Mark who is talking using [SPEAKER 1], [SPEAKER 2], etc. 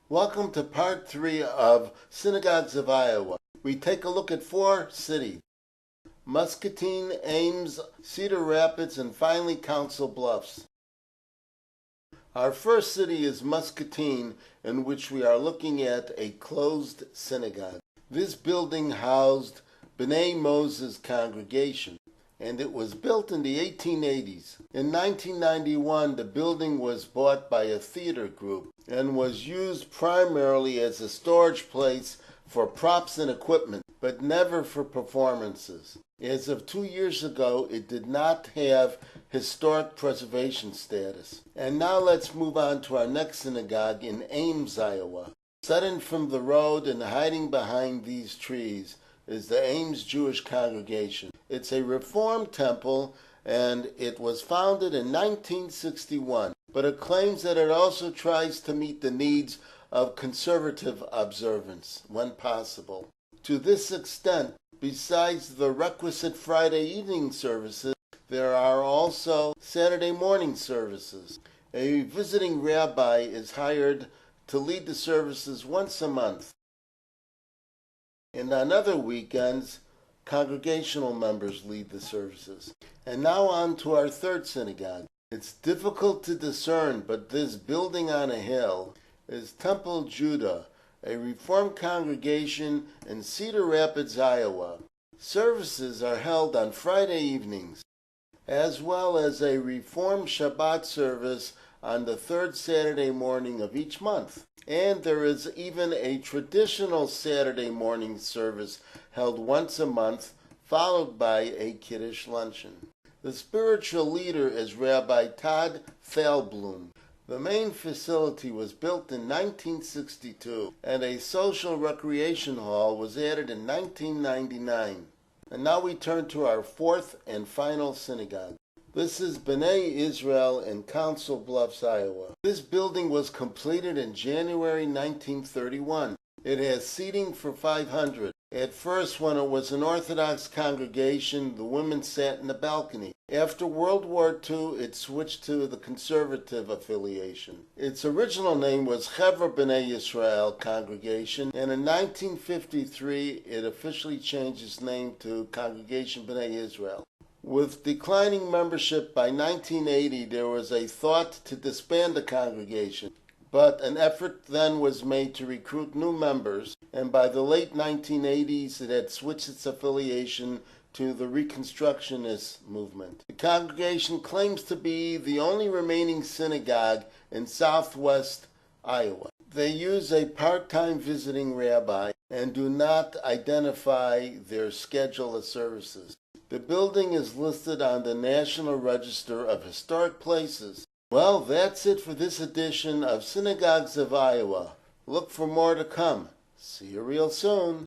[SPEAKER 1] Welcome to part 3 of Synagogues of Iowa. We take a look at 4 cities: Muscatine, Ames, Cedar Rapids, and finally Council Bluffs. Our first city is Muscatine, in which we are looking at a closed synagogue. This building housed B'nai Moses congregation, and it was built in the 1880s. In 1991, the building was bought by a theater group and was used primarily as a storage place for props and equipment, but never for performances. As of 2 years ago, it did not have historic preservation status. And now let's move on to our next synagogue in Ames, Iowa. Sudden from the road and hiding behind these trees is the Ames Jewish congregation. It's a Reformed temple, and it was founded in 1961, but it claims that it also tries to meet the needs of conservative observance when possible. To this extent, besides the requisite Friday evening services, there are also Saturday morning services. A visiting rabbi is hired to lead the services once a month, and on other weekends, congregational members lead the services. And now on to our third synagogue. It's difficult to discern, but this building on a hill is Temple Judah, a Reformed congregation in Cedar Rapids, Iowa. Services are held on Friday evenings, as well as a Reformed Shabbat service on the third Saturday morning of each month. And there is even a traditional Saturday morning service held once a month, followed by a Kiddush luncheon. The spiritual leader is Rabbi Todd Thalblum. The main facility was built in 1962, and a social recreation hall was added in 1999. And now we turn to our fourth and final synagogue. This is B'nai Israel in Council Bluffs, Iowa. This building was completed in January 1931. It has seating for 500. At first, when it was an Orthodox congregation, the women sat in the balcony. After World War II, it switched to the conservative affiliation. Its original name was Chevra B'nai Israel Congregation, and in 1953, it officially changed its name to Congregation B'nai Israel. With declining membership by 1980, there was a thought to disband the congregation, but an effort then was made to recruit new members, and by the late 1980s, it had switched its affiliation to the Reconstructionist movement. The congregation claims to be the only remaining synagogue in southwest Iowa. They use a part-time visiting rabbi and do not identify their schedule of services. The building is listed on the National Register of Historic Places. Well, that's it for this edition of Synagogues of Iowa. Look for more to come. See you real soon.